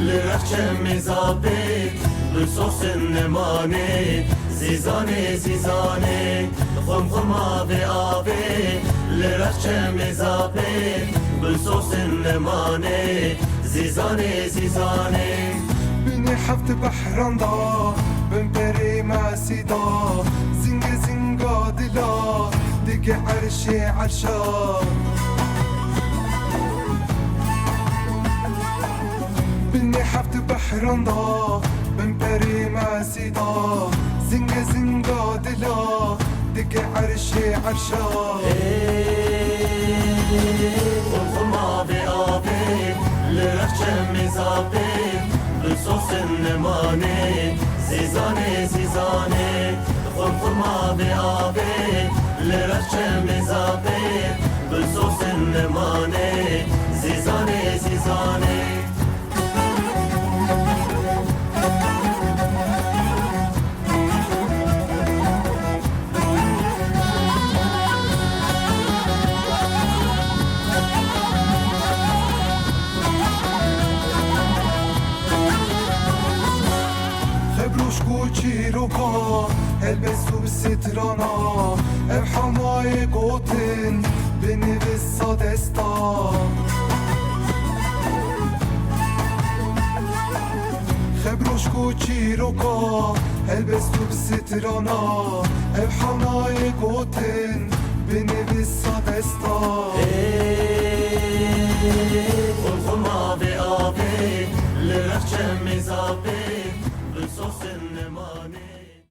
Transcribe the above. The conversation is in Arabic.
لرخچه مزابه بسوس نمانه زیزانه زیزانه خم خم آبه آبه لرخچه مزابه بسوس نمانه زیزانه زیزانه بني حفت بحران دا بن بري ماسي دا زنگا دلا دق عرشي عرشا بني حفت بحران دا بن بري ماسي دا زنگا دلا دق عرشي عرشا خم خم آبه آبه لرخچه مزابه بسوس نمانه زیزانه زیزانه خم خم آبه آبه لرخچه مزابه بسوس نمانه زیزانه زیزانه چیروکا البسو بسترانا ام حمای قوتن بنویس دستا خبروش کو چیروکا البسو بسترانا ام حمای قوتن بنویس دستا